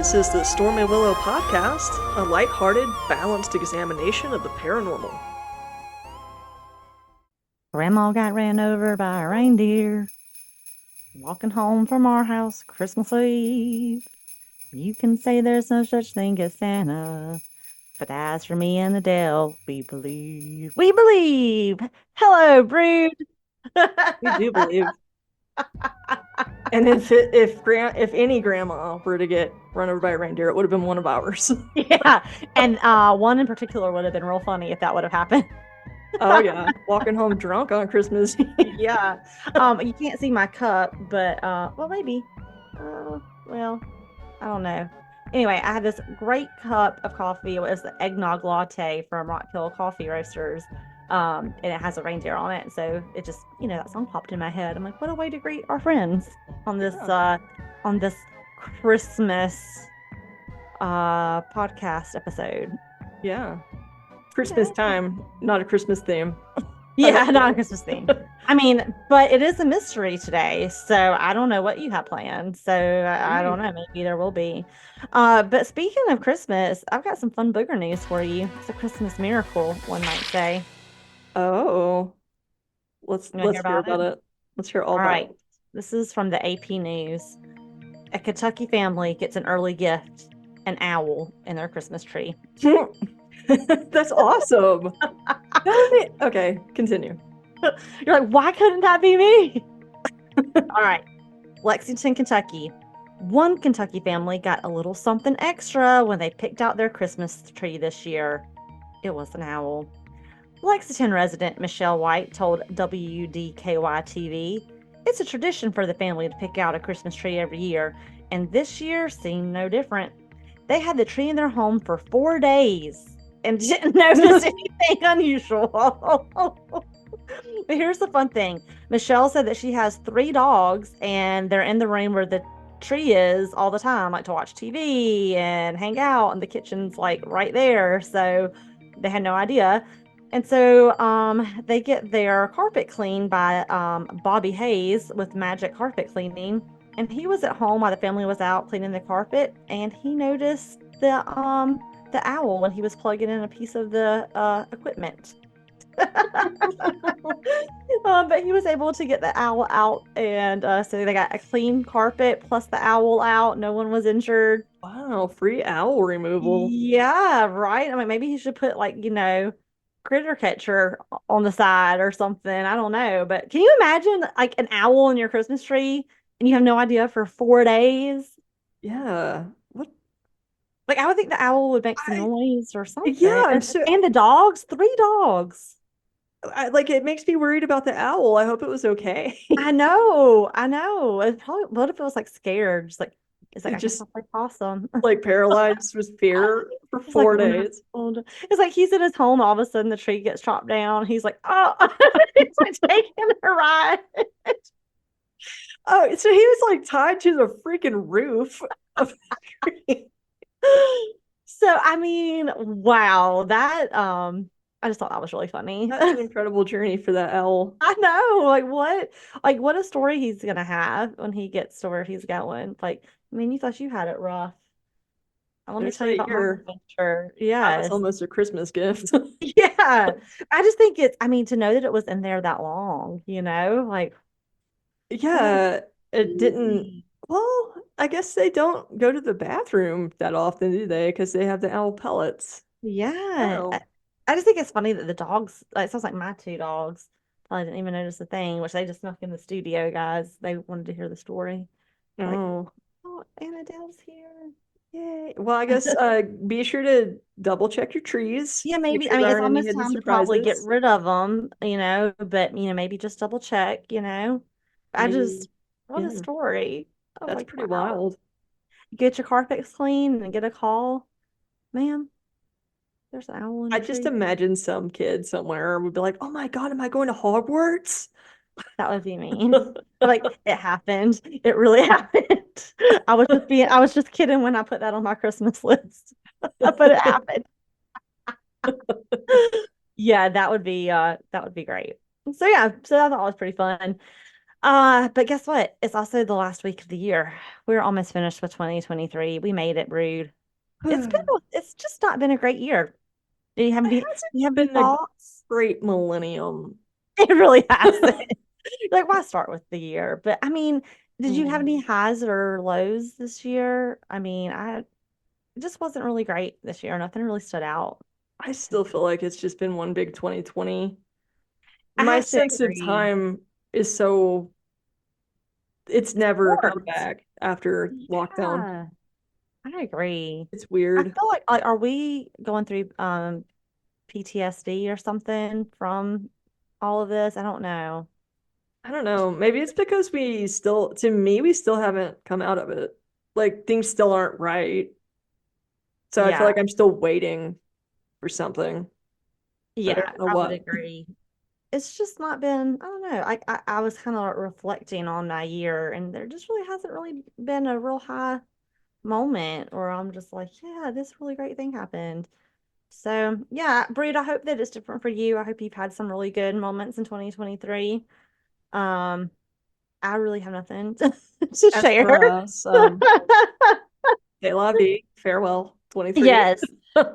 This is the Stormy Willow Podcast, a lighthearted, balanced examination of the paranormal. Grandma got ran over by a reindeer walking home from our house Christmas Eve. You can say there's no such thing as Santa, but as for me and Adele, we believe. We believe! Hello, brood! We do believe. And if any grandma were to get run over by a reindeer, it would have been one of ours. Yeah, and one in particular would have been real funny if that would have happened. Oh yeah, walking home drunk on Christmas Eve. Yeah. You can't see my cup, but well, maybe. Well, I don't know. Anyway, I had this great cup of coffee. It was the eggnog latte from Rock Hill Coffee Roasters. And it has a reindeer on it. So it just, that song popped in my head. I'm like, what a way to greet our friends on this Christmas podcast episode. Yeah. Christmas time, not a Christmas theme. Yeah, not a Christmas theme. I mean, but it is a mystery today, so I don't know what you have planned. So I don't know. Maybe there will be. But speaking of Christmas, I've got some fun booger news for you. It's a Christmas miracle, one might say. Oh, let's hear about it. Let's hear all about it. This is from the AP News. A Kentucky family gets an early gift, an owl in their Christmas tree. That's awesome. Okay, continue. You're like, why couldn't that be me? All right. Lexington, Kentucky. One Kentucky family got a little something extra when they picked out their Christmas tree this year. It was an owl. Lexington resident Michelle White told WDKY-TV, "It's a tradition for the family to pick out a Christmas tree every year, and this year seemed no different. They had the tree in their home for 4 days and didn't notice anything unusual." But here's the fun thing. Michelle said that she has 3 dogs, and they're in the room where the tree is all the time, like to watch TV and hang out, and the kitchen's like right there. So they had no idea. And so they get their carpet cleaned by Bobby Hayes with Magic Carpet Cleaning. And he was at home while the family was out cleaning the carpet, and he noticed the owl when he was plugging in a piece of the equipment. But he was able to get the owl out, and so they got a clean carpet plus the owl out. No one was injured. Wow, free owl removal. Yeah, right. I mean, maybe he should put critter catcher on the side or something. I don't know, but can you imagine like an owl in your Christmas tree and you have no idea for 4 days? Yeah. What? Like, I would think the owl would make some noise or something. Yeah, and the dogs, 3 dogs. It makes me worried about the owl. I hope it was okay. I know. What if it was like scared? Just like it's like just I play possum. Like paralyzed with fear for 4 days. It's like he's in his home, all of a sudden the tree gets chopped down. He's like, oh, he's like taking a ride. Oh, so he was like tied to the freaking roof of the tree. So I mean, wow, that I just thought that was really funny. That's an incredible journey for that owl. I know, what a story he's gonna have when he gets to where he's going. Like, I mean, you thought you had it rough. Let me tell you about my adventure. Yeah, it's almost a Christmas gift. Yeah, I just think to know that it was in there that long, like. Yeah, it didn't. Well, I guess they don't go to the bathroom that often, do they? Because they have the owl pellets. Yeah. I just think it's funny that the dogs, it sounds like my 2 dogs probably didn't even notice the thing, which they just snuck in the studio, guys. They wanted to hear the story. Oh. Oh, Annadale's here. Yay. Well, I guess be sure to double check your trees. Yeah, maybe. I mean, it's almost time to probably get rid of them, but, maybe just double check, what a story. That's pretty wild. Get your carpets clean and get a call. Ma'am, there's an owl in the I just imagine some kid somewhere would be like, "Oh my God, am I going to Hogwarts?" That would be mean. Like, it happened. It really happened. I was just kidding when I put that on my Christmas list. But it happened. Yeah, that would be great. So yeah, so I thought it was pretty fun. But guess what? It's also the last week of the year. We're almost finished with 2023. We made it, Brood. It's just not been a great year. Do Hasn't you have any been a thoughts? great millennium. It really hasn't. Like, why start with the year? But I mean, did you have Mm, any highs or lows this year? I mean, it just wasn't really great this year. Nothing really stood out. I still feel like it's just been one big 2020. I My have to sense of agree. time is so it's never come Warped. back after lockdown. Yeah, I agree. It's I weird. feel like are we going through PTSD or something from all of this? I don't know. I don't know. Maybe it's because to me, we still haven't come out of it. Like things still aren't right. So I feel Yeah, like I'm still waiting for something, but I yeah, don't know I would what. agree. It's just not been, I don't know. I was kind of reflecting on my year, and there just really hasn't really been a real high moment where I'm just like, yeah, this really great thing happened. So, yeah, Breed, I hope that it's different for you. I hope you've had some really good moments in 2023. Um, I really have nothing to As share. for us, c'est la vie, farewell, 23. Yes.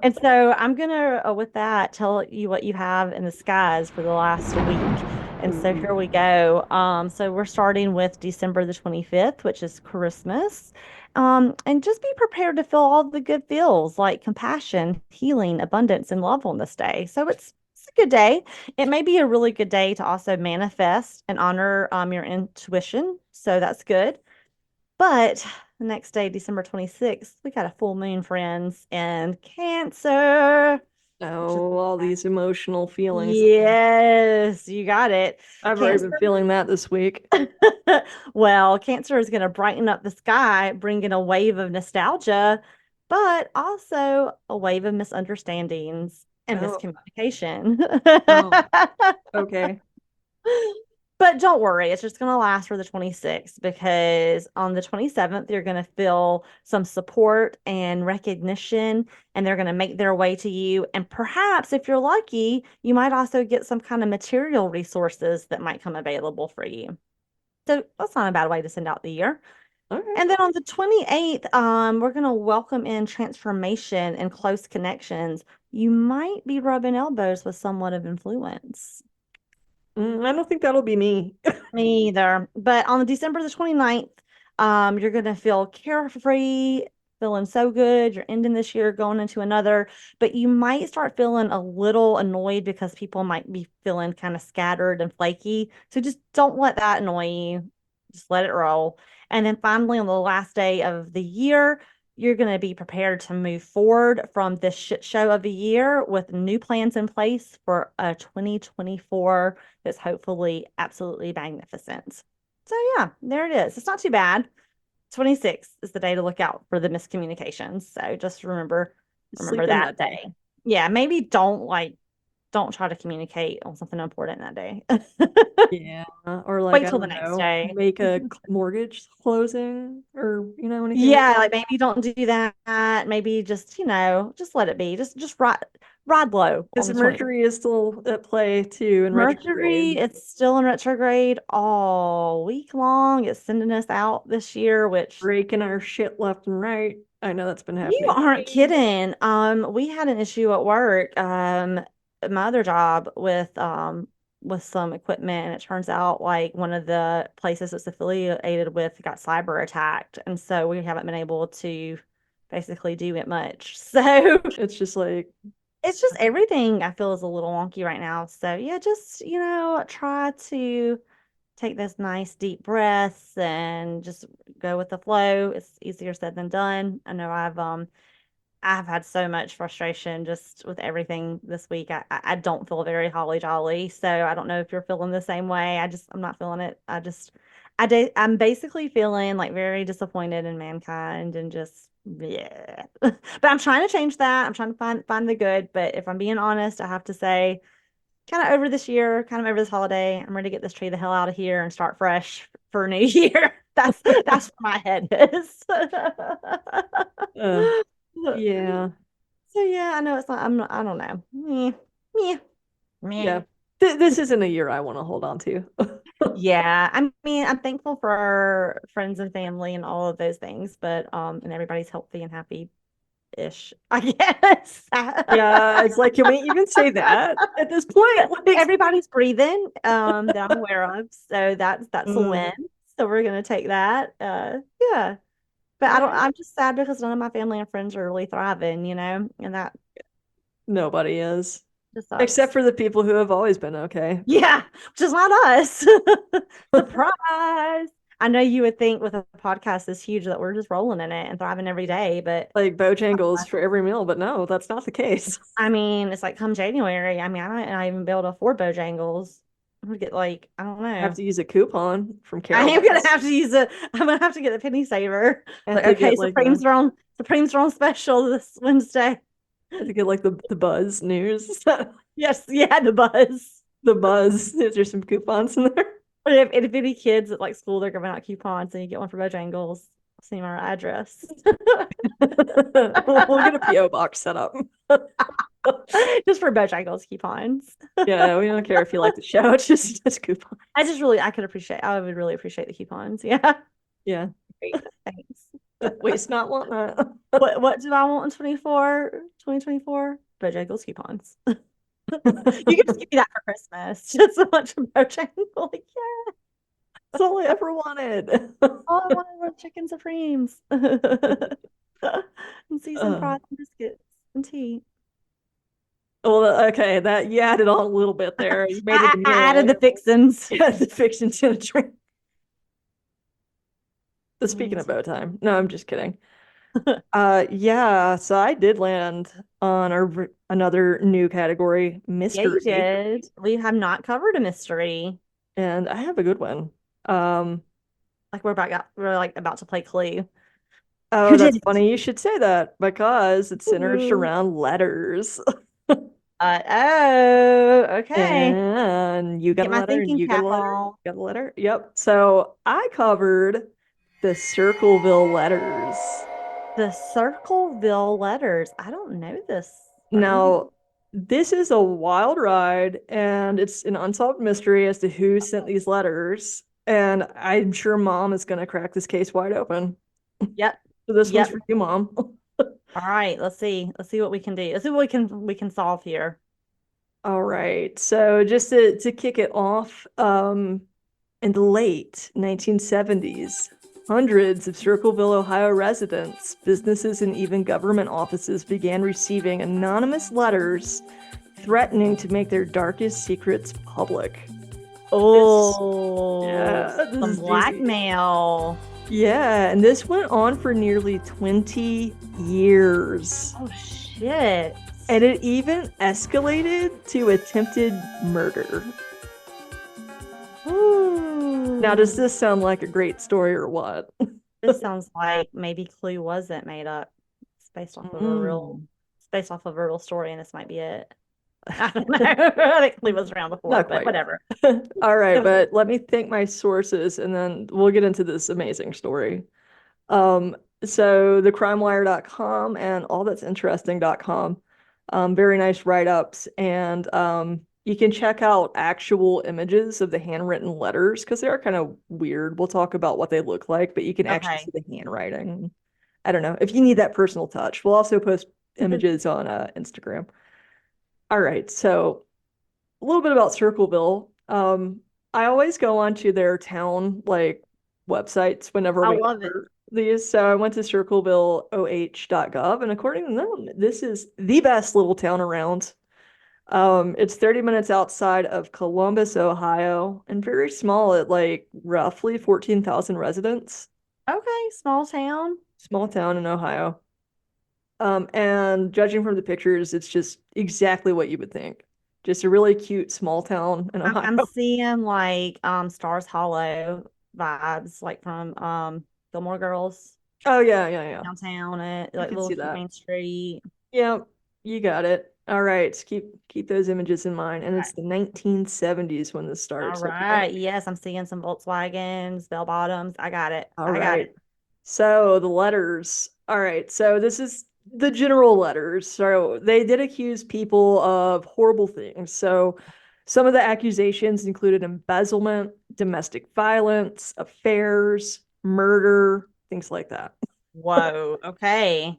And so I'm gonna, with that, tell you what you have in the skies for the last week. And so Ooh. here we go. So we're starting with December the 25th, which is Christmas. And just be prepared to feel all the good feels like compassion, healing, abundance, and love on this day. So it's a good day. It may be a really good day to also manifest and honor your intuition. So that's good. But the next day, December 26th, we got a full moon, friends, and Cancer, which is Oh, all these emotional feelings. yes, you got it. I've already Cancer, been feeling that this week. well, Cancer is going to brighten up the sky, bringing a wave of nostalgia, but also a wave of misunderstandings and Oh, miscommunication. oh, okay. But don't worry, it's just going to last for the 26th because on the 27th, you're going to feel some support and recognition, and they're going to make their way to you. And perhaps if you're lucky, you might also get some kind of material resources that might come available for you. So that's not a bad way to send out the year. Okay. And then on the 28th, we're going to welcome in transformation and close connections. You might be rubbing elbows with somewhat of influence. I don't think that'll be me. Me either. But on December the 29th, you're gonna feel carefree, feeling so good. You're ending this year, going into another, but you might start feeling a little annoyed because people might be feeling kind of scattered and flaky. So just don't let that annoy you. Just let it roll. And then finally, on the last day of the year, you're going to be prepared to move forward from this shit show of a year with new plans in place for a 2024 that's hopefully absolutely magnificent. So yeah, there it is. It's not too bad. 26 is the day to look out for the miscommunications. So just remember Sleep in that that day. day. Yeah, maybe don't try to communicate on something important that day. Yeah. Or like, Wait I till the don't next know, day. make a mortgage closing or, anything like Yeah, that. like maybe don't do that. Maybe just, just let it be. Just ride low on Because the 20. Mercury is still at play too in Mercury, retrograde. it's still in retrograde all week long. It's sending us out this year, which Breaking our shit left and right. I know that's been you happening to aren't me. kidding. We had an issue at work, at my other job with some equipment, and it turns out like one of the places it's affiliated with got cyber attacked, and so we haven't been able to basically do it much. So It's just like, it's just everything I feel is a little wonky right now. So yeah, just try to take those nice deep breaths and just go with the flow. It's easier said than done. I know I've had so much frustration just with everything this week. I don't feel very holly jolly. So I don't know if you're feeling the same way. I'm not feeling it. I'm basically feeling like very disappointed in mankind and just yeah. But I'm trying to change that. I'm trying to find the good. But if I'm being honest, I have to say kind of over this year, kind of over this holiday. I'm ready to get this tree the hell out of here and start fresh for New Year. That's where my head is. uh, yeah, So yeah, I know it's not. I don't know. Meh, meh, yeah. meh. This isn't a year I want to hold on to. Yeah, I mean, I'm thankful for our friends and family and all of those things, but and everybody's healthy and happy-ish, I guess. Yeah, it's like, can we even say that at this point? Like, Everybody's breathing, that I'm aware of, so that's a mm, win. So we're gonna take that. Yeah. But all right. I'm just sad because none of my family and friends are really thriving, and that Nobody is, just except sucks. for the people who have always been okay. Yeah, which is not us. Surprise. I know you would think with a podcast this huge that we're just rolling in it and thriving every day, but Like Bojangles for every meal, but no, that's not the case. I mean, it's like come January. I mean, I might not even be able to afford Bojangles. I'm gonna get like, I don't I have know. to use a coupon from I am gonna Carol's. have to use a I'm gonna have to get a penny saver. I have Like, to okay, get like a Supremes are on special this Wednesday. I have to get like the Buzz news. Yes, yeah, the buzz. The Buzz. Is there some coupons in there? But if any kids at like school they're giving out coupons and you get one for Bojangles, send me our address. We'll get a PO box set up. Just for Bojangles coupons. Yeah, we don't care if you like the show. It's just coupon. I would really appreciate the coupons. Yeah. Yeah. Great. Thanks. Waste not, want not. What do I want in 2024? Bojangles coupons. You can just give me that for Christmas. Just a bunch of Bojangles. Like, yeah, That's all I ever wanted. all I wanted was chicken supremes. And seasoned Uh, fries and biscuits and tea. well, okay, that you added on a little bit there. You made it a I added the meal. fixins. Yeah, the fiction to a drink. The speaking of Mm. bow time. No, I'm just kidding. Yeah, so I did land on another new category, Yeah, you mystery, did. We have not covered a mystery. and I have a good one. Um, Like we're like about to play Clue. oh, Who did that's it? funny you should say that because it centers Ooh. around letters. Oh, okay. And you got Get a my letter, and thinking you got a cap letter, on. got a letter. Yep. So I covered the Circleville letters. The Circleville Letters. I don't know this. Are you gonna? Now, this is a wild ride, and it's an unsolved mystery as to who sent these letters. And I'm sure Mom is going to crack this case wide open. Yep. So this one's Yep. for you, Mom. All right. Let's see. Let's see what we can do. Let's see what we can solve here. All right. So just to kick it off, in the late 1970s, hundreds of Circleville, Ohio residents, businesses, and even government offices began receiving anonymous letters threatening to make their darkest secrets public. This, Oh, yeah, this some is juicy. blackmail. Yeah, and this went on for nearly 20 years. Oh shit. And it even escalated to attempted murder. Now, does Ooh. this sound like a great story or what? This sounds like maybe Clue wasn't made up. It's based off of a real, Mm, it's based off of a real story, and this might be it. I don't know. I think Clue was around before, not but quite. whatever. All right, but let me think my sources and then we'll get into this amazing story. Um, so thecrimewire.com and allthat'sinteresting.com, very nice write-ups, and you can check out actual images of the handwritten letters because they are kind of weird. We'll talk about what they look like, but you can actually Okay. see the handwriting. I don't know if you need that personal touch. We'll also post images on Instagram. All right, so a little bit about Circleville. I always go onto their town like websites whenever I we love it. cover these. So I went to circlevilleoh.gov, and according to them, this is the best little town around. It's 30 minutes outside of Columbus, Ohio, and very small at like roughly 14,000 residents. Okay, small town. Small town in Ohio. And judging from the pictures, it's just exactly what you would think. Just a really cute small town in Ohio. I'm seeing like Stars Hollow vibes, like from Gilmore Girls Oh yeah, yeah, yeah. downtown at I like can little see cute that. Main Street. Yeah, you got it. All right, so keep those images in mind. And Right. it's the 1970s when this All starts, okay? right. Yes, I'm seeing some Volkswagens, bell bottoms. I got it. All I got right. it. So the letters. All right, so this is the general letters. So they did accuse people of horrible things. So Some of the accusations included embezzlement, domestic violence, affairs, murder, things like that. Whoa. Okay.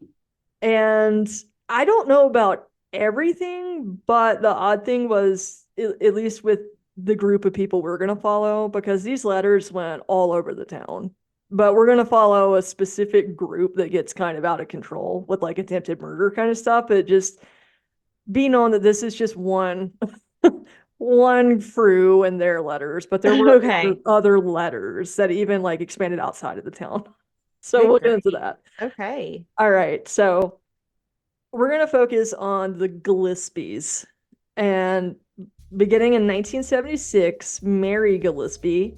And I don't know about everything, but the odd thing was, at least with the group of people we're going to follow, because these letters went all over the town. But we're going to follow a specific group that gets kind of out of control with like attempted murder kind of stuff. But just be known that this is just one one crew and their letters, but there were Okay. other letters that even like expanded outside of the town. So Good we'll get into grief. that. Okay. All right. So we're going to focus on the Gillespies. And beginning in 1976, Mary Gillespie,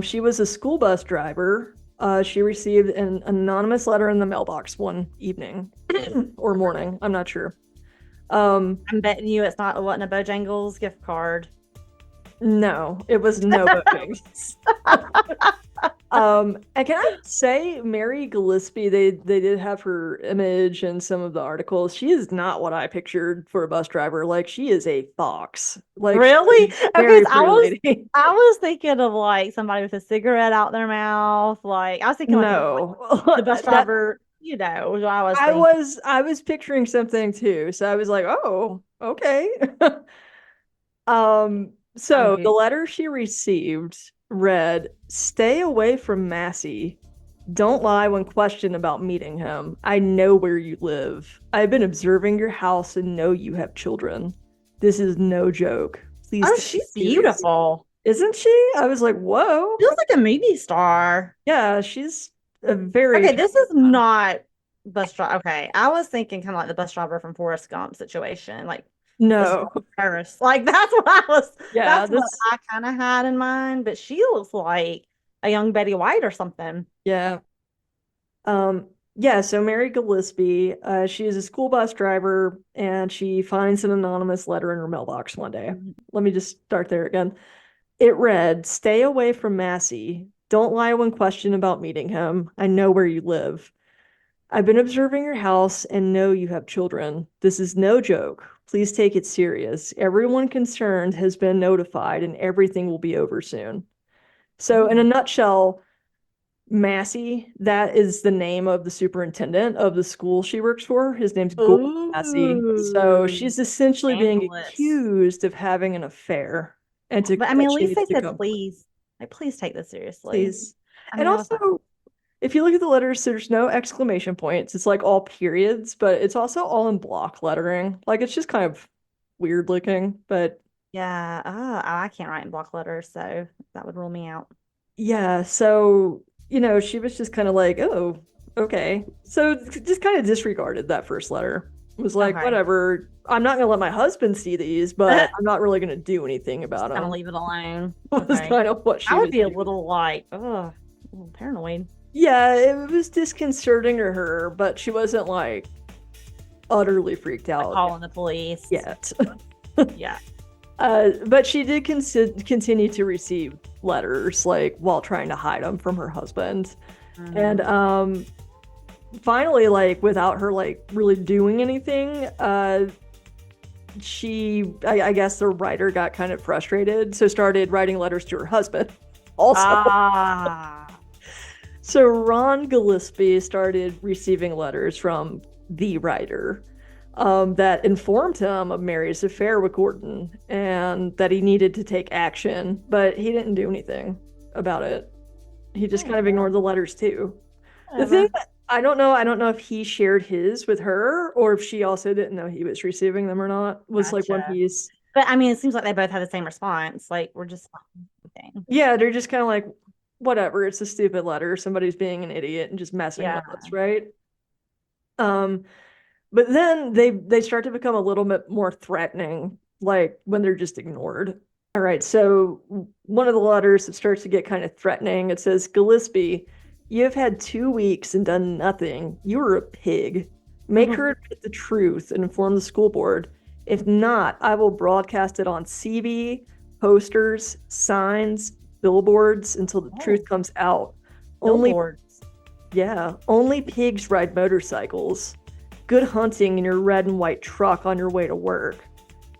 she was a school bus driver. She received an anonymous letter in the mailbox one evening or morning. I'm not sure. I'm betting you it wasn't a Bojangles gift card. No, it was no Bojangles. And can I say Mary Gillespie, they did have her image in some of the articles. She is not what I pictured for a bus driver. Like she is a fox. Like Really? very Okay, so pretty. I was thinking of like somebody with a cigarette out their mouth. Like I was thinking like No. the bus driver, you know, was what I was I thinking. was picturing something too. So I was like, oh, okay. So the Okay. letter she received read, "Stay away from Massey. Don't lie when questioned about meeting him. I know where you live. I've been observing your house and know you have children. This is no joke. Please Oh, take it she's serious." beautiful. Isn't she? I was like, whoa. Feels like a movie star. Yeah, she's a very Okay, this is attractive one. not bus driver. Okay, I was thinking kind of like the bus driver from Forrest Gump situation, like this No. Paris. Like that's what I was. Yeah, That's what this I kind of had in mind. But she looks like a young Betty White or something. yeah. Yeah, so Mary Gillespie, she is a school bus driver and she finds an anonymous letter in her mailbox one day. Let me just start there again. It read, "Stay away from Massey. Don't lie when questioned about meeting him. I know where you live. I've been observing your house and know you have children. This is no joke. Please take it serious. Everyone concerned has been notified and everything will be over soon." So, in a nutshell, Massey, that is the name of the superintendent of the school she works for. His name's Gordon Massey. So Ooh, she's essentially being scandalous. accused of having an affair and But I mean, that at she least needs they to said come please. Like, please take this seriously. please. I And mean, I was like, also, if you look at the letters, there's no exclamation points. It's like all periods, but it's also all in block lettering. Like it's just kind of weird looking, but yeah, I can't write in block letters, so that would rule me out. yeah, so she was just kind of like, oh, okay. So just kind of disregarded that first letter. Was like, Okay. whatever. I'm not gonna let my husband see these, but I'm not really gonna do anything Just about kind of them. leave it alone. Was Okay. kind of what she I would was be a doing. little like, a little paranoid. Yeah, it was disconcerting to her, but she wasn't like utterly freaked Like out calling the police. yet. Yeah. But she did continue to receive letters like while trying to hide them from her husband. And Mhm. finally, like without her like really doing anything, I guess the writer got kind of frustrated, so started writing letters to her husband also. Ah. So Ron Gillespie started receiving letters from the writer, that informed him of Mary's affair with Gordon and that he needed to take action, but he didn't do anything about it. He just kind of ignored the letters too. The thing Whatever. that I don't know if he shared his with her or if she also didn't know he was receiving them or not, was like one Gotcha. piece. But I mean, it seems like they both had the same response. Like, we're just thing. Yeah, they're just kind of like, whatever, it's a stupid letter. Somebody's being an idiot and just messing Yeah. with us, right? Um, but then they start to become a little bit more threatening, like when they're just ignored. All right, so one of the letters that starts to get kind of threatening, it says, "Gillespie, you have had 2 weeks and done nothing. You are a pig. Make her admit the truth and inform the school board. If not, I will broadcast it on CB, posters, signs, billboards until the truth comes out. Only, Billboards. yeah, only pigs ride motorcycles. Good hunting in your red and white truck on your way to work.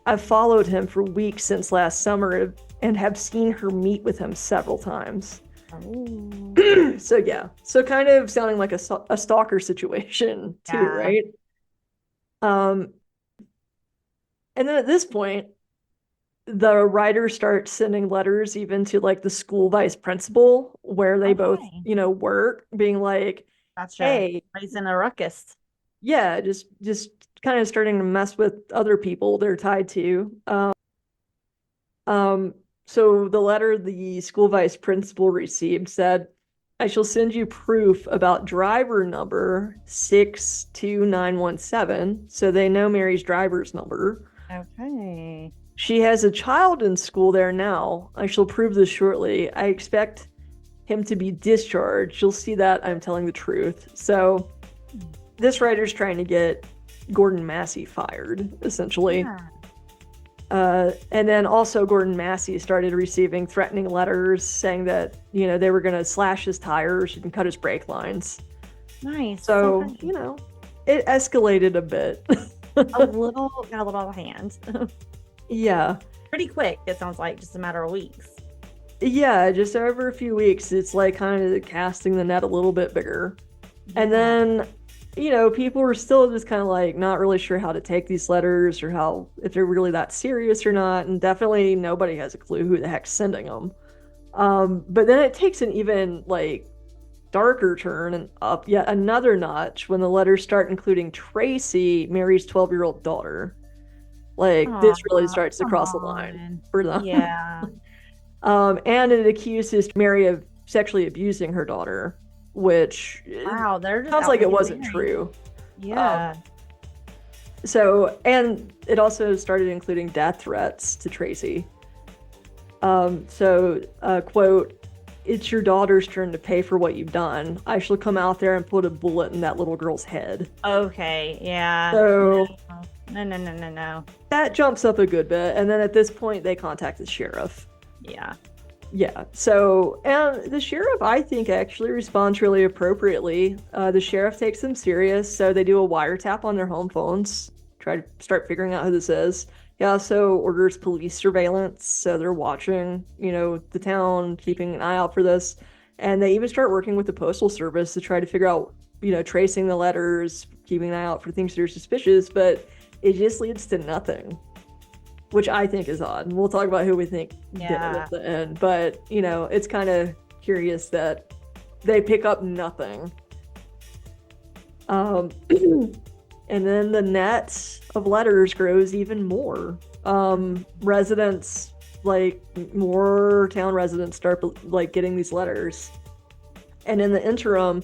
I've followed him for weeks since last summer and have seen her meet with him several times. Oh. So yeah, so kind of sounding like a stalker situation too, Yeah. right? Um, and then at this point, the writer starts sending letters even to like the school vice principal where they both, Okay. work, being like, Gotcha. hey, Raising a ruckus. yeah, just kind of starting to mess with other people they're tied to. Um, so the letter the school vice principal received said, I shall send you proof about driver number 62917. So they know Mary's driver's number. Okay. She has a child in school there now. I shall prove this shortly. I expect him to be discharged. You'll see that I'm telling the truth. So this writer's trying to get Gordon Massey fired, essentially. Yeah. And then also Gordon Massey started receiving threatening letters saying that, they were going to slash his tires and cut his brake lines. Nice. So, funny. it escalated a bit. got a little out of hand. Yeah. Pretty quick, it sounds like, just a matter of weeks. Yeah, just over a few weeks, it's like kind of casting the net a little bit bigger. And then, people were still just kind of like not really sure how to take these letters or if they're really that serious or not. And definitely nobody has a clue who the heck's sending them. But then it takes an even like darker turn and up yet another notch when the letters start including Tracy, Mary's 12-year-old daughter. Like this really starts to cross the line for them. Yeah. And it accuses Mary of sexually abusing her daughter, which Wow, they're just sounds like it wasn't married. true. Yeah. And it also started including death threats to Tracy. Quote, it's your daughter's turn to pay for what you've done. I shall come out there and put a bullet in that little girl's head. Okay, yeah. So No. that jumps up a good bit. And then at this point, they contact the sheriff. Yeah. Yeah. So, and the sheriff, I think, actually responds really appropriately. The sheriff takes them serious. So they do a wiretap on their home phones, try to start figuring out who this is. He also orders police surveillance. So they're watching, the town, keeping an eye out for this. And they even start working with the Postal Service to try to figure out, tracing the letters, keeping an eye out for things that are suspicious. But it just leads to nothing, which I think is odd. And we'll talk about who we think did it at the end. But, it's kind of curious that they pick up nothing. And then the net of letters grows even more. Residents, more town residents start, getting these letters. And in the interim,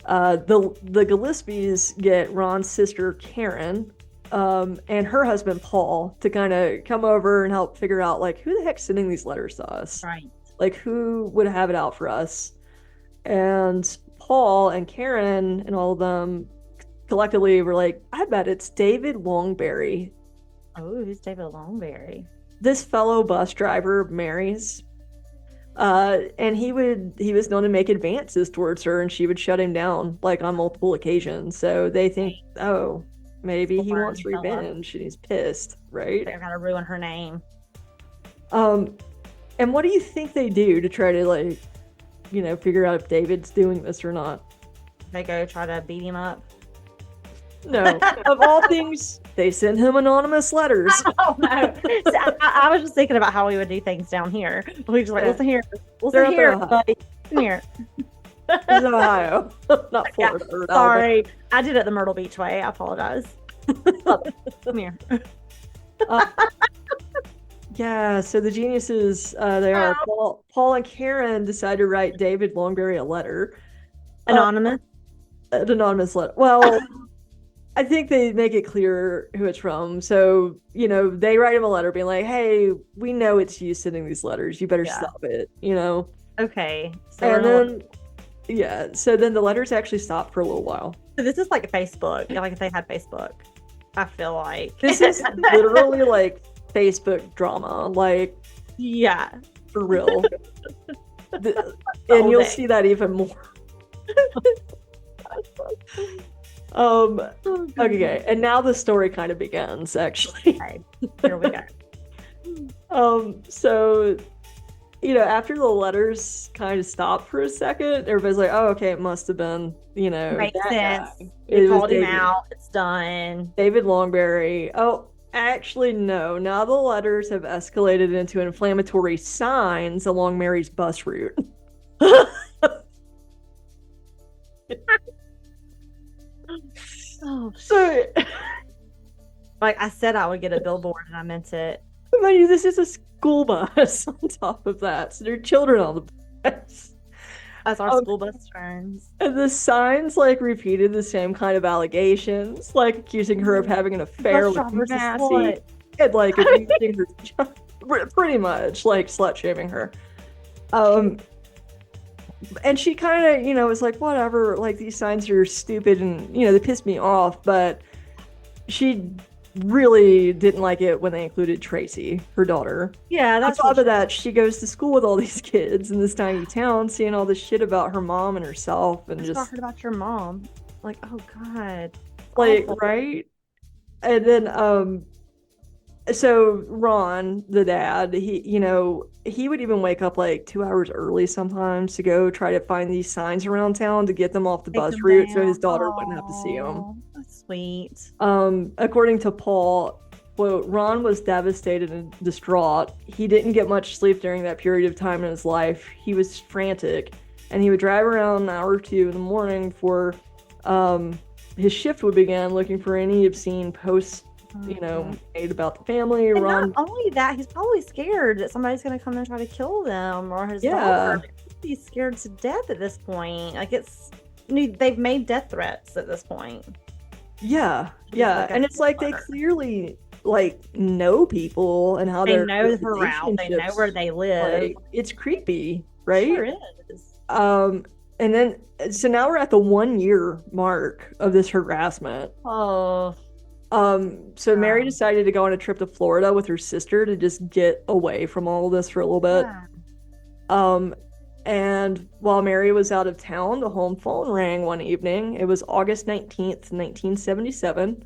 the Gillespies get Ron's sister, Karen, and her husband, Paul, to kind of come over and help figure out, who the heck's sending these letters to us? Right. Who would have it out for us? And Paul and Karen and all of them collectively were like, I bet it's David Longberry. Oh, who's David Longberry? This fellow bus driver of Mary's. And he was known to make advances towards her, and she would shut him down, on multiple occasions. So they think, oh, maybe he wants revenge and he's pissed, right? They're gonna ruin her name. And what do you think they do to try to figure out if David's doing this or not? They go try to beat him up. No, of all things, they send him anonymous letters. Oh no! See, I was just thinking about how we would do things down here. We just listen here, buddy. Come here. It's Ohio, not Florida. Yeah, sorry, I did it the Myrtle Beach way. I apologize. Come here. Yeah, so the geniuses, they are Paul and Karen decide to write David Longberry a letter. Anonymous? An anonymous letter. Well, I think they make it clear who it's from. So, they write him a letter being like, hey, we know it's you sending these letters. You better stop it, Okay. So then the letters actually stop for a little while. So this is like Facebook. If they had Facebook, I feel like. This is literally Facebook drama. Yeah. For real. And you'll see that even more. Okay, and now the story kind of begins, actually. Okay, here we go. So, after the letters kind of stopped for a second, everybody's like, oh, okay, it must have been, Makes that sense. guy. We It was called him David. out. It's done. David Longberry. Oh, actually, no. Now the letters have escalated into inflammatory signs along Mary's bus route. Oh, So, like I said, I would get a billboard, and I meant it. mind you, this is a school bus on top of that. So there are children on the bus. As our school bus turns. And the signs repeated the same kind of allegations, accusing her of having an affair Bus with driver's a Massey slut. and abusing her pretty much slut shaming her. And she kind of, was like, whatever, these signs are stupid and, they piss me off, but she really didn't like it when they included Tracy, her daughter. Yeah, On that's top of that, she goes to school with all these kids in this tiny town, seeing all this shit about her mom and herself, and I just heard about your mom. Like, oh god. Awful. right. And then so Ron, the dad, he would even wake up 2 hours early sometimes to go try to find these signs around town to get them off the Take bus them route so his down. daughter wouldn't have to see them. Aw, that's sweet. According to Paul, quote, Ron was devastated and distraught. He didn't get much sleep during that period of time in his life. He was frantic, and he would drive around an hour or two in the morning before his shift would begin, looking for any obscene posts, made about the family. And Ron, not only that, he's probably scared that somebody's gonna come and try to kill them or his Yeah. daughter. He's scared to death at this point. They've made death threats at this point. yeah, He's yeah, like a and it's they killer. clearly know people and how They their know her route. They know relationships, where they live. it's creepy, right? Sure is. And then so now we're at the 1 year mark of this harassment. Oh, So Mary Wow. decided to go on a trip to Florida with her sister to just get away from all of this for a little bit. yeah. And while Mary was out of town, the home phone rang one evening. It was August 19th, 1977.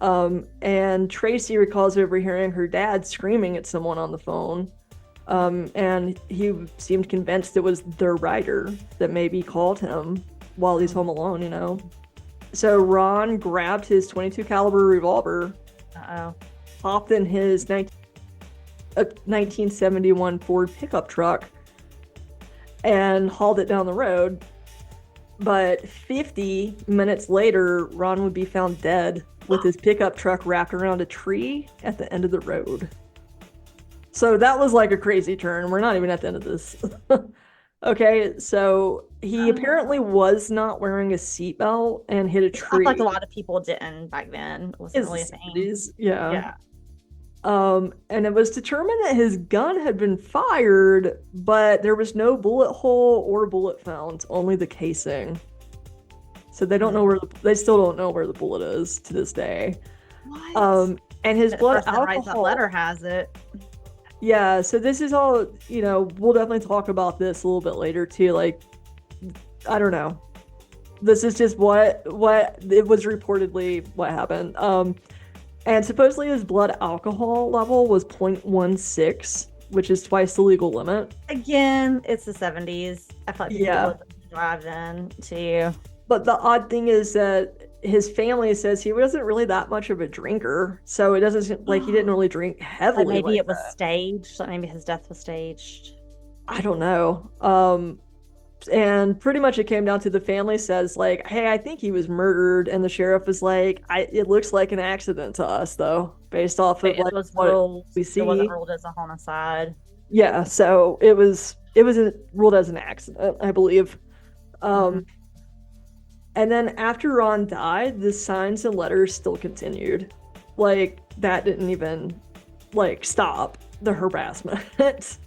And Tracy recalls overhearing her dad screaming at someone on the phone. And he seemed convinced it was their rider that maybe called him while he's home alone. So Ron grabbed his .22 caliber revolver, Uh-oh. hopped in his 1971 Ford pickup truck, and hauled it down the road. But 50 minutes later, Ron would be found dead with his pickup truck wrapped around a tree at the end of the road. So that was a crazy turn. We're not even at the end of this. Okay, so he apparently was not wearing a seatbelt and hit a I tree. feel like a lot of people didn't back then. It wasn't It's really a the thing. 70s, yeah. Yeah. And it was determined that his gun had been fired, but there was no bullet hole or bullet found, only the casing. So they don't know they still don't know where the bullet is to this day. What? And his The blood person that writes that alcohol. letter has it. Yeah, so this is all, we'll definitely talk about this a little bit later too. I don't know. This is just what it was reportedly what happened. And supposedly his blood alcohol level was 0.16, which is twice the legal limit. Again, it's the 70s. I feel like people Yeah. would drive then too. But the odd thing is that his family says he wasn't really that much of a drinker, so it doesn't seem like he didn't really drink Like heavily. maybe like it was that. staged. Like maybe his death was staged. I don't know. And pretty much it came down to the family says hey, I think he was murdered, and the sheriff is it looks like an accident to us though, based off of It was what ruled. we It wasn't see. ruled as a homicide. Yeah, so it was ruled as an accident, I believe. And then after Ron died, the signs and letters still continued. That didn't even stop the harassment.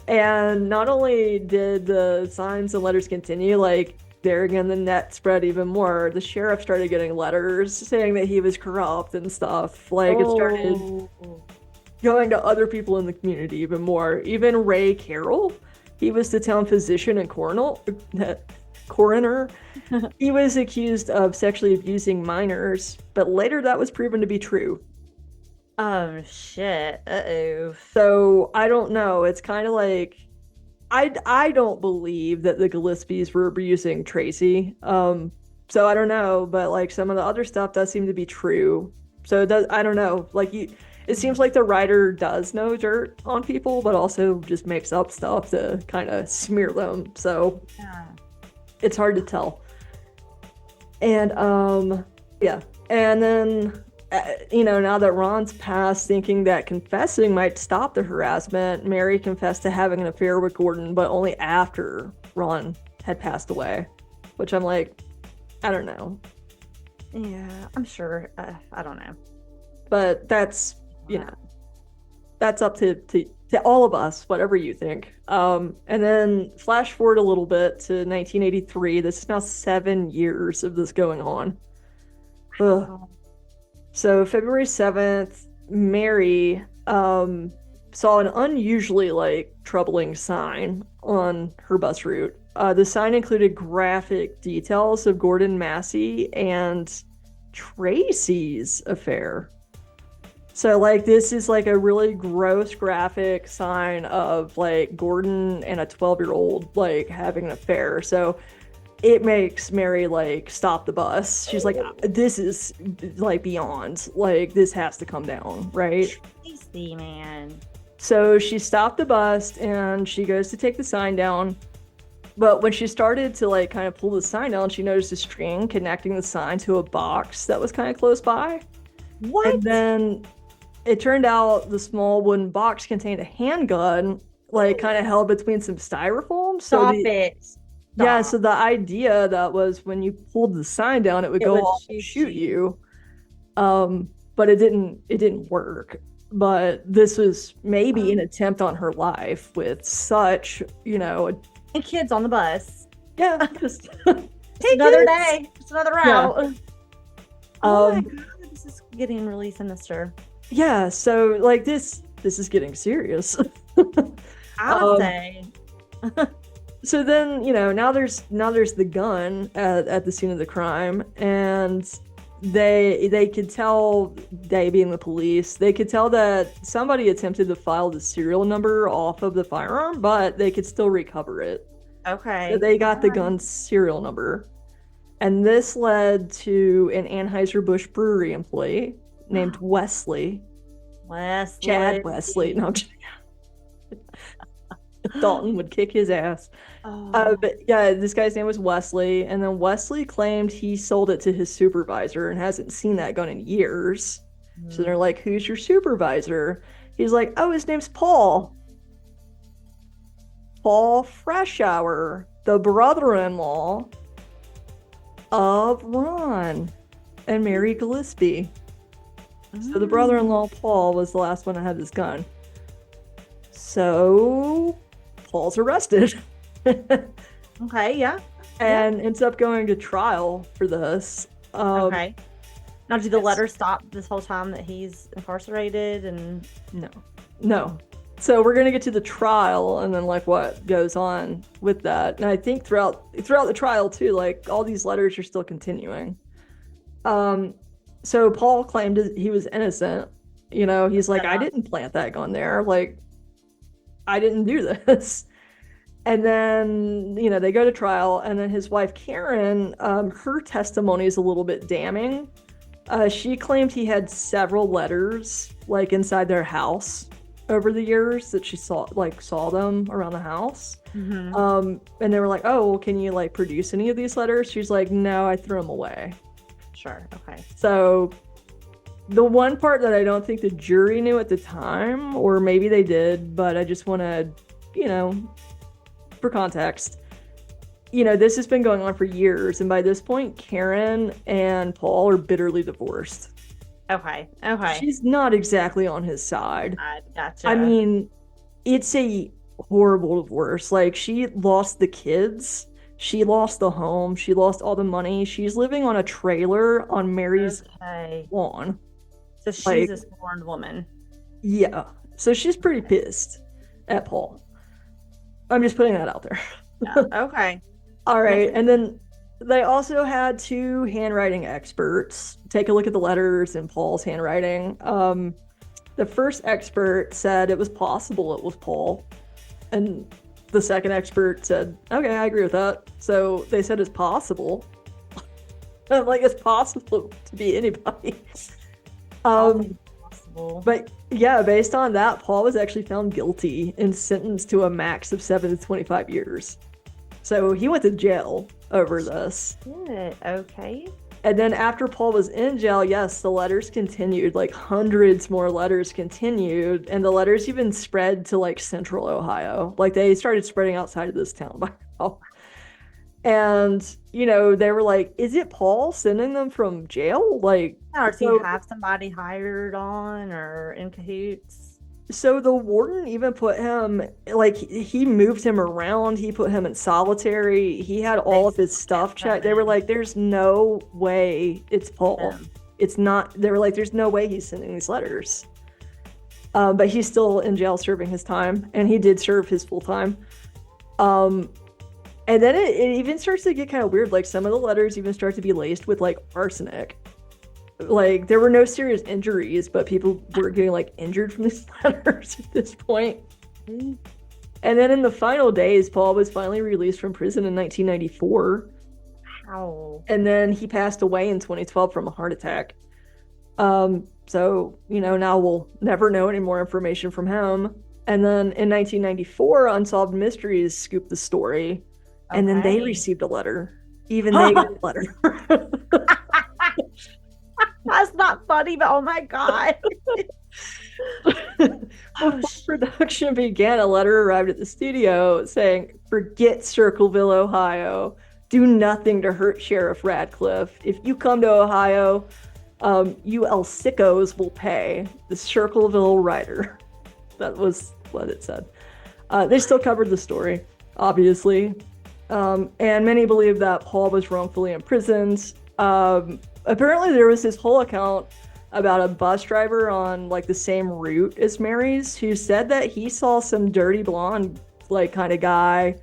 And not only did the signs and letters continue, there again, the net spread even more. The sheriff started getting letters saying that he was corrupt and stuff. It started going to other people in the community even more. Even Ray Carroll, he was the town physician and coroner. coroner. He was accused of sexually abusing minors, but later that was proven to be true. Oh shit. Uh-oh. So I don't know. It's kind of like I don't believe that the Gillespies were abusing Tracy. So I don't know, but like some of the other stuff does seem to be true. So it does, I don't know. It seems like the writer does know dirt on people, but also just makes up stuff to kind of smear them. So Yeah. it's hard to tell. And yeah. And then now that Ron's passed, thinking that confessing might stop the harassment, Mary confessed to having an affair with Gordon, but only after Ron had passed away, which I'm like, I don't know. Yeah, I'm sure. I don't know. But that's, that's up to all of us, whatever you think. And then flash forward a little bit to 1983. This is now 7 years of this going on. Ugh. So February 7th, Mary saw an unusually troubling sign on her bus route. The sign included graphic details of Gordon Massey and Tracy's affair. So this is a really gross graphic sign of Gordon and a 12-year-old having an affair. So it makes Mary stop the bus. She's like, this is beyond, this has to come down, right? Tracy, man. So she stopped the bus and she goes to take the sign down. But when she started to kind of pull the sign down, she noticed a string connecting the sign to a box that was kind of close by. What? And then it turned out the small wooden box contained a handgun, kind of held between some styrofoam. Stop it. Yeah, so the idea that was when you pulled the sign down, it would go off and shoot you. But it didn't work. But this was maybe an attempt on her life with such, and kids on the bus. Yeah, just another day. It's another route. Yeah. Oh my god, this is getting really sinister. Yeah, so this is getting serious. I would say. So then, now there's the gun at the scene of the crime, and they could tell, they being the police, they could tell that somebody attempted to file the serial number off of the firearm, but they could still recover it. Okay. So they got the gun's serial number. And this led to an Anheuser-Busch brewery employee named Wesley. Chad Wesley. No, I'm just Dalton would kick his ass. But yeah, this guy's name was Wesley, and then Wesley claimed he sold it to his supervisor and hasn't seen that gun in years. So they're like, who's your supervisor? He's like, oh, his name's Paul. Paul Freshour, the brother-in-law of Ron and Mary Gillespie. So the brother-in-law, Paul, was the last one that had this gun. So Paul's arrested. Okay, yeah. And ends up going to trial for this. Okay. Now, do the letters stop this whole time that he's incarcerated? And No. So we're gonna get to the trial and then what goes on with that. And I think throughout the trial too, all these letters are still continuing. So Paul claimed he was innocent. He's like, I didn't plant that gun there. I didn't do this. And then, they go to trial, and then his wife, Karen, her testimony is a little bit damning. She claimed he had several letters, inside their house over the years that she saw them around the house. And they were like, oh, well, can you, produce any of these letters? She's like, no, I threw them away. Sure, okay. So the one part that I don't think the jury knew at the time, or maybe they did, but I just want to, for context, this has been going on for years, and by this point, Karen and Paul are bitterly divorced. Okay. She's not exactly on his side. Gotcha. I mean, it's a horrible divorce. She lost the kids, she lost the home, she lost all the money. She's living on a trailer on Mary's lawn. So she's a scorned woman. Yeah. So she's pretty pissed at Paul. I'm just putting that out there. Yeah. Okay. All right. Next. And then they also had two handwriting experts take a look at the letters in Paul's handwriting. The first expert said it was possible it was Paul. And the second expert said, okay, I agree with that. So they said it's possible. I'm like, it's possible to be anybody. Um, Possible. but yeah, based on that, Paul was actually found guilty and sentenced to a max of 7 to 25 years. So he went to jail over this. Good. Okay. And then after Paul was in jail, yes, the letters continued, like hundreds more letters continued, and the letters even spread to like central Ohio. Like they started spreading outside of this town by now. And, they were like, is it Paul sending them from jail? Like, Or do you so, have somebody hired on or in cahoots? so the warden even put him, like, he moved him around. He put him in solitary. He had all of his stuff checked. They were like, there's no way it's Paul. Yeah. It's not, they were like, there's no way he's sending these letters. But he's still in jail serving his time, and he did serve his full time. And then it even starts to get kind of weird. Like some of the letters even start to be laced with like arsenic. Like there were no serious injuries, but people were getting like injured from these letters at this point. And then in the final days, Paul was finally released from prison in 1994. Wow. And then he passed away in 2012 from a heart attack. So, now we'll never know any more information from him. And then in 1994, Unsolved Mysteries scooped the story. And then they Okay. received a letter. Even they got a letter. That's not funny, but oh my God. Before production began, a letter arrived at the studio saying, forget Circleville, Ohio. Do nothing to hurt Sheriff Radcliffe. If you come to Ohio, you El Sickos will pay. The Circleville writer. That was what it said. They still covered the story, obviously. And many believe that Paul was wrongfully imprisoned. Apparently, there was this whole account about a bus driver on like the same route as Mary's who said that he saw some dirty blonde like kind of guy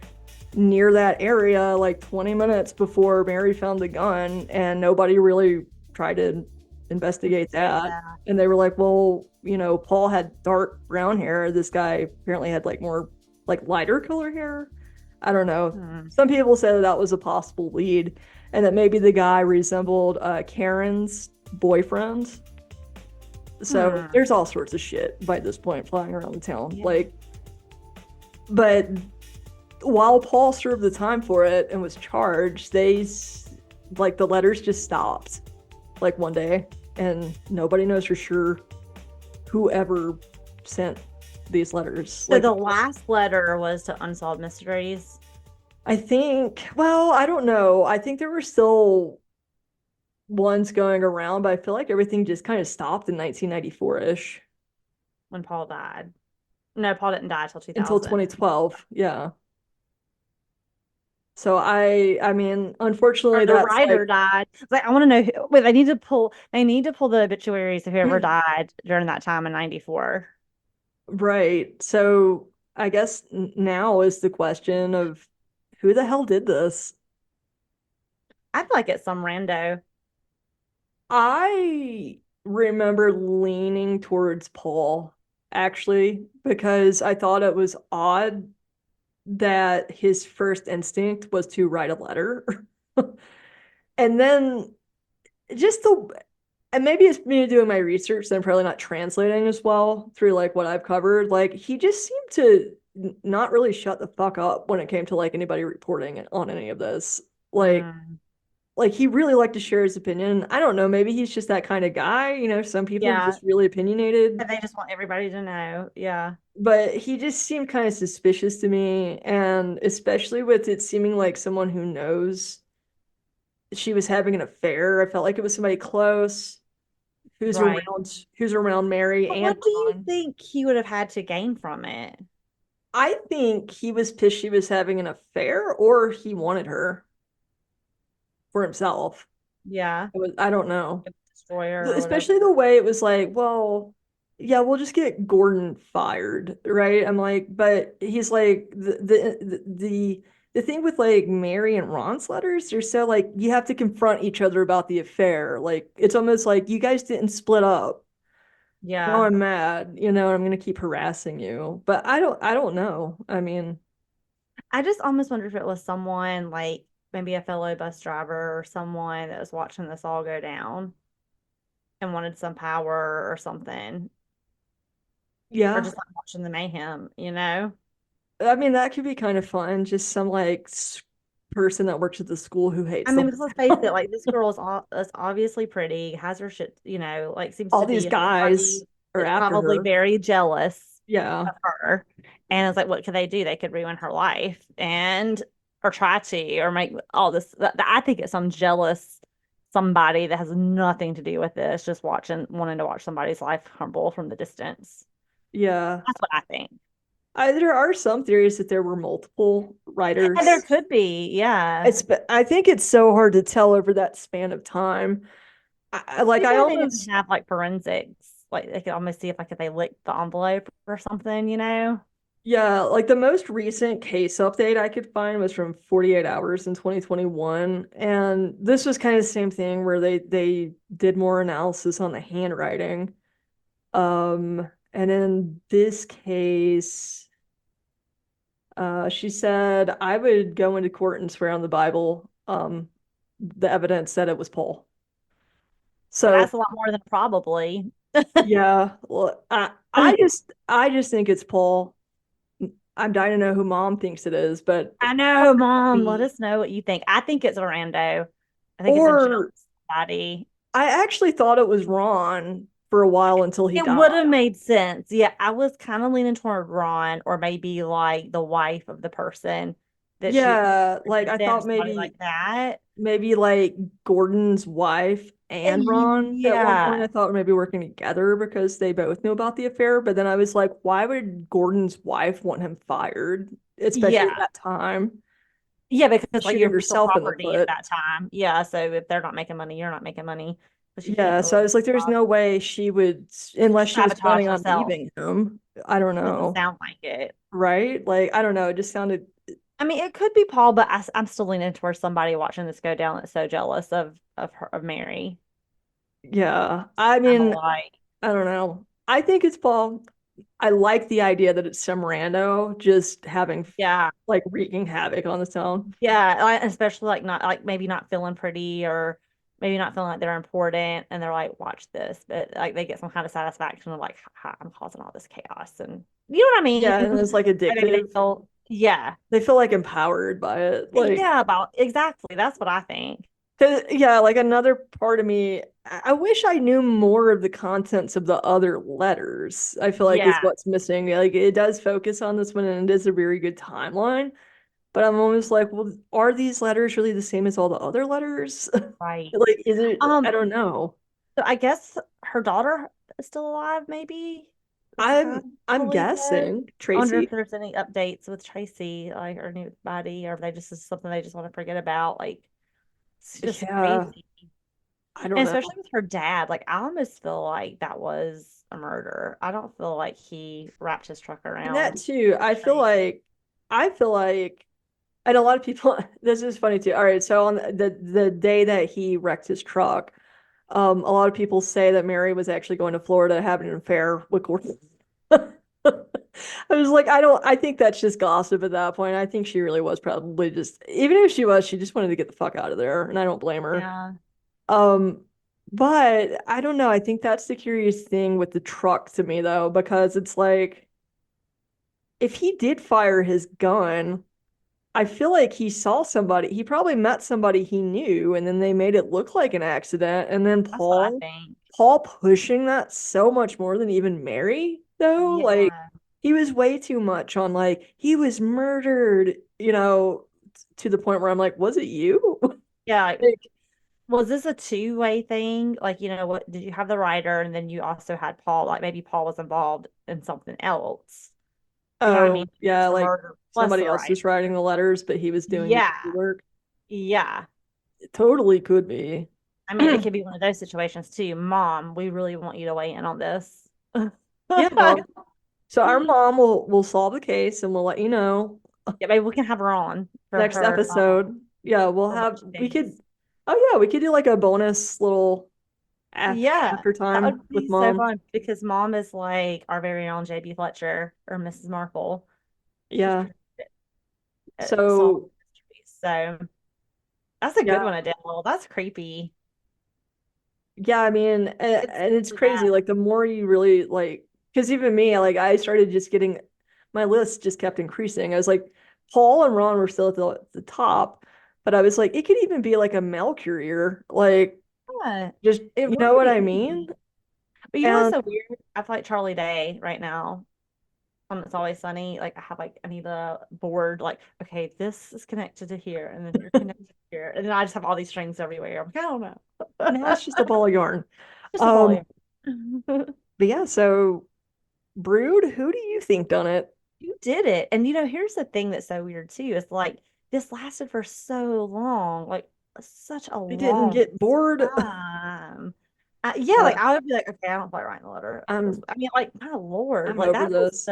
near that area like 20 minutes before Mary found the gun, and nobody really tried to investigate that. Yeah. And they were like, well, Paul had dark brown hair. This guy apparently had like more like lighter color hair. I don't know. Some people said that was a possible lead, and that maybe the guy resembled Karen's boyfriend. So there's all sorts of shit by this point flying around the town. Yeah. Like, but while Paul served the time for it and was charged, the letters just stopped like one day, and nobody knows for sure whoever sent these letters. So the last letter was to Unsolved Mysteries. I think, well, I don't know. I think there were still ones going around, but I feel like everything just kind of stopped in 1994-ish. When Paul died. No, Paul didn't die until 2000. Until 2012, yeah. So I mean, unfortunately, the writer died. Like, I want to know. Wait, they need to pull the obituaries of whoever died during that time in '94. Right. So I guess now is the question of who the hell did this? I feel like it's some rando. I remember leaning towards Paul, actually, because I thought it was odd that his first instinct was to write a letter. And then and maybe it's me doing my research, so I'm probably not translating as well through like what I've covered. Like he just seemed to not really shut the fuck up when it came to like anybody reporting on any of this. Like he really liked to share his opinion. I don't know, maybe he's just that kind of guy. Some people are just really opinionated. And they just want everybody to know. Yeah. But he just seemed kind of suspicious to me, and especially with it seeming like someone who knows she was having an affair. I felt like it was somebody close who's around Mary. But and what do you think he would have had to gain from it? I think he was pissed she was having an affair, or he wanted her for himself. Yeah. I don't know. Destroyer. Especially the way it was like, well, yeah, we'll just get Gordon fired, right? I'm like, but he's like the the thing with like Mary and Ron's letters, they're so like you have to confront each other about the affair. Like it's almost like you guys didn't split up. Now Yeah. I'm mad, you know, I'm gonna keep harassing you. But I don't know. I mean, I just almost wonder if it was someone like maybe a fellow bus driver or someone that was watching this all go down and wanted some power or something, or yeah. just like watching the mayhem, you know? I mean, that could be kind of fun. Just some like person that works at the school who I hates mean, them. because let's face it, like this girl is obviously pretty, has her shit, like seems All to these be guys somebody are that's after probably her. very jealous Yeah. of her. And it's like, what could they do? They could ruin her life and or try to or make all this. I think it's some jealous somebody that has nothing to do with this, just wanting to watch somebody's life crumble from the distance. Yeah. That's what I think. There are some theories that there were multiple And there writers. could be, yeah. I think it's so hard to tell over that span of time. Like Maybe I they didn't almost have like forensics. Like they could almost see if they licked the envelope or something, you know? yeah, like the most recent case update I could find was from 48 hours in 2021, and this was kind of the same thing where they did more analysis on the handwriting. And in this case, she said I would go into court and swear on the Bible, the evidence said it was Paul. But So that's a lot more than probably. yeah, well, I just think it's Paul. I'm dying to know who mom thinks it is, but I know, I Mom. Let mean, us know what you think. I think it's Orlando. I think it's a or jealous body. I actually thought it was Ron for a while until he It died. would have made sense. Yeah, I was kind of leaning toward Ron or maybe like the wife of the person that she Yeah, like I them, thought somebody like that. maybe like Gordon's wife and Ron at one point Yeah. I thought were maybe working together because they both knew about the affair, but then I was like, why would Gordon's wife want him fired, especially at Yeah. that time? Yeah, because like Shooting you're still herself in the property at foot. that time. Yeah. So if they're not making money, you're not making money. But you can't Yeah, so really I was like, there's no way she would, unless she was sabotage planning on herself. leaving him. I don't Doesn't know, sound like it. right? Like, I don't know. It just sounded, I mean, it could be Paul, but I'm still leaning towards somebody watching this go down that's so jealous of Mary. yeah. I Kind of mean, like, I don't know. I think it's Paul. I like the idea that it's some rando just having yeah, like wreaking havoc on the town. yeah, especially like not like maybe not feeling pretty or maybe not feeling like they're important, and they're like, watch this, but like they get some kind of satisfaction of like, "Ha, I'm causing all this chaos," and you know what I mean? Yeah, and it's like Like, maybe they addictive. feel, yeah, They feel like empowered by it. Like, yeah, about exactly. That's what I think. 'cause, yeah, like another part of me, I wish I knew more of the contents of the other letters. I feel like is Yeah, what's missing. Like it does focus on this one and it is a very good timeline. But I'm almost like, well, are these letters really the same as all the other letters? right. Like, is it? I Um, don't know. so I guess her daughter is still alive, maybe. That's kind of I'm believe so. guessing I wonder if Tracy. there's any updates with Tracy, like her new body, or if they just is something they just want to forget about. Like it's just Yeah, crazy. I don't And know. especially with her dad, like I almost feel like that was a murder. I don't feel like he wrapped his truck And that around. too, I feel like, and a lot of people, this is funny too. All right, so on the day that he wrecked his truck, a lot of people say that Mary was actually going to Florida having an affair with Gordon. I was like, I think that's just gossip at that point. I think she really was probably just, even if she was, she just wanted to get the fuck out of there, and I don't blame her. Yeah. Um, but I don't know. I think that's the curious thing with the truck to me though, because it's like if he did fire his gun, I feel like he saw somebody, he probably met somebody he knew, and then they made it look like an accident. And then That's what I Paul, think. Paul pushing that so much more than even Mary, though, like Yeah. he was way too much on like he was murdered, to the point where I'm like, was it you? Yeah. Like, Like, was this a two-way thing? Like, what did you have the writer and then you also had Paul? Like maybe Paul was involved in something else. You know what I oh mean? yeah, It's a like murder plus somebody the else writer. was writing the letters, but he was doing the Yeah. dirty work. Yeah. It totally could be. I mean, it could be one of those situations too. Mom, we really want you to weigh in on this. Yeah. So our mom will solve the case and we'll let you know. Yeah, maybe we can have her on for next her episode. Yeah, we'll for have, birthday we could, dates. oh yeah, we could do like a bonus little Yeah, after that time would with be so mom. fun because mom is like our very own JB Fletcher or Mrs. Marple. She's Yeah. pretty good at solving So, mysteries. So that's a yeah, good one, Adele. That's creepy. yeah, I mean, It's and it's really crazy. bad. Like the more you really like, because even me, like I started just getting my list just kept increasing. I was like, Paul and Ron were still at the top, but I was like, it could even be like a mail courier, like Yeah, just it you know what really I is. mean? But you know what's And so weird? I feel like Charlie Day right now. It's Always Sunny. Like I have like I need a board. Like okay, this is connected to here, and then you're connected to here, and then I just have all these strings everywhere. I'm like I don't now know. it's just a ball of yarn. Just a Um, volume. but yeah, so Brood, who do you think done it? You did it. And here's the thing that's so weird too. It's like this lasted for so long, like such a I didn't long get bored. time. Yeah, like Yeah, I would be like, okay, I don't feel like writing a letter. I'm I mean, like, my Lord, I'm like over that was this.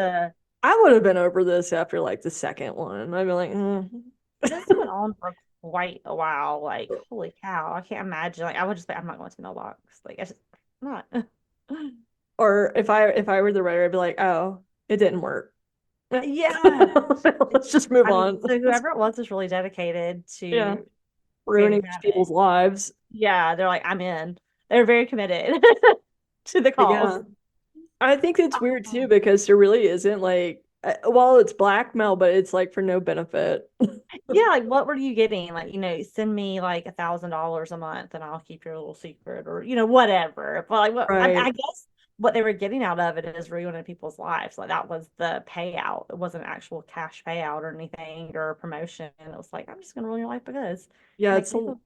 I would have been over this after like the second one. I'd be like, this went on for quite a while. Like, holy cow, I can't imagine. Like, I would just be, I'm not going to the mailbox. Like, I just I'm not. Or if I were the writer, I'd be like, oh, it didn't work. Yeah. Let's just move I mean, on. so whoever it was really dedicated Yeah, to ruining creating these Havoc. people's lives. Yeah, they're like, I'm in. They're very committed to the But cause. yeah, I think it's weird too Oh. because there really isn't like, well, it's blackmail, but it's like for no benefit. Yeah, like what were you getting? Like, send me like $1,000 a month and I'll keep your little secret or, whatever. But like what I Right. guess what they were getting out of it is ruining people's lives. Like that was the payout. It wasn't an actual cash payout or anything or promotion. It was like, I'm just gonna ruin your life because Yeah, make it's people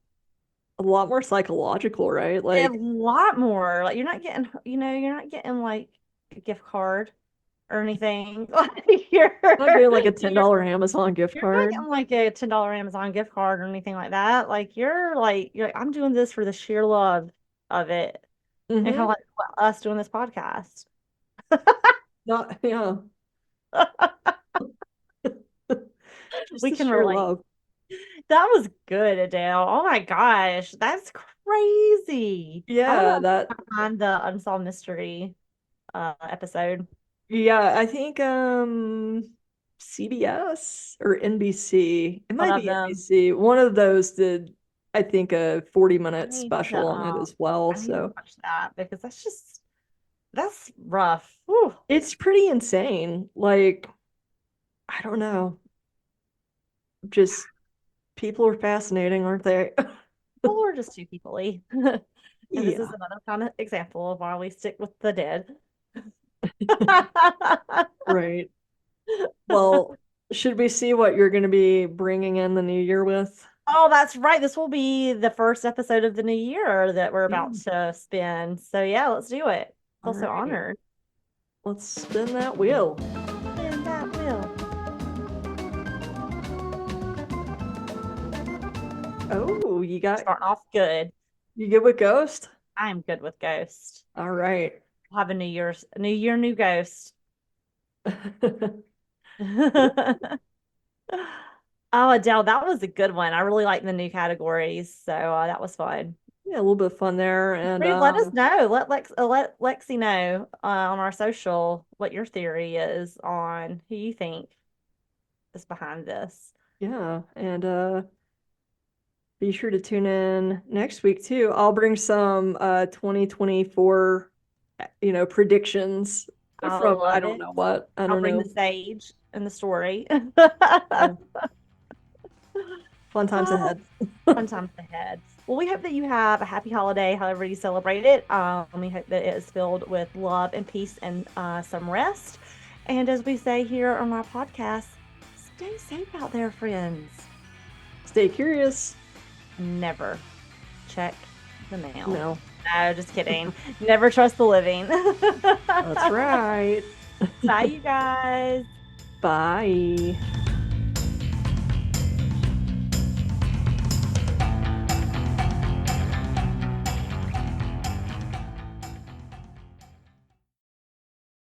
a lot more psychological, right? a Like, lot more. Like you're not getting like a gift card or anything. Like I'm not getting like a you're $10 Amazon gift you're not card. getting like a $10 Amazon gift card or anything like that. Like you're like I'm doing this for the sheer love of it. And kind Mm-hmm. of like us doing this podcast. Not, yeah, just We the can sheer relate. love. That was good, Adele. Oh my gosh, that's crazy. I want Yeah, that, to find the unsolved mystery episode. yeah, I think CBS or NBC. It One might of be them. NBC. One of those did, I think, a 40 I minute need to special on it as well. I need to So watch that because that's rough. Whew. it's pretty insane. Like, I don't know. Just people are fascinating, aren't they? People are just too people-y. And this is Yeah, another kind of example of why we stick with the dead. right. Well, should we see what you're going to be bringing in the new year with? Oh, that's right. This will be the first episode of the new year that we're Yeah. about to spin. So yeah, let's do it. All Feel so right. honored. Let's spin that wheel. Spin that wheel. Oh, Starting off good. you good with Ghost? I am good with Ghost. All right. We'll have a new year, new Ghost. Oh, Adele, that was a good one. I really like the new categories, so that was fun. Yeah, a little bit of fun there. And Please let us know. Let Lexi know on our social what your theory is on who you think is behind this. yeah, and be sure to tune in next week too. I'll bring some 2024 predictions I from I love don't it. know what. I I'll don't bring the know. sage and the story. Yeah, fun times Ah, ahead. fun times ahead. Well, we hope that you have a happy holiday, however you celebrate it. We hope that it is filled with love and peace and some rest. And as we say here on our podcast, stay safe out there, friends. Stay curious. Never check the mail. No, No, just kidding. Never trust the living. that's right. Bye, you guys. Bye.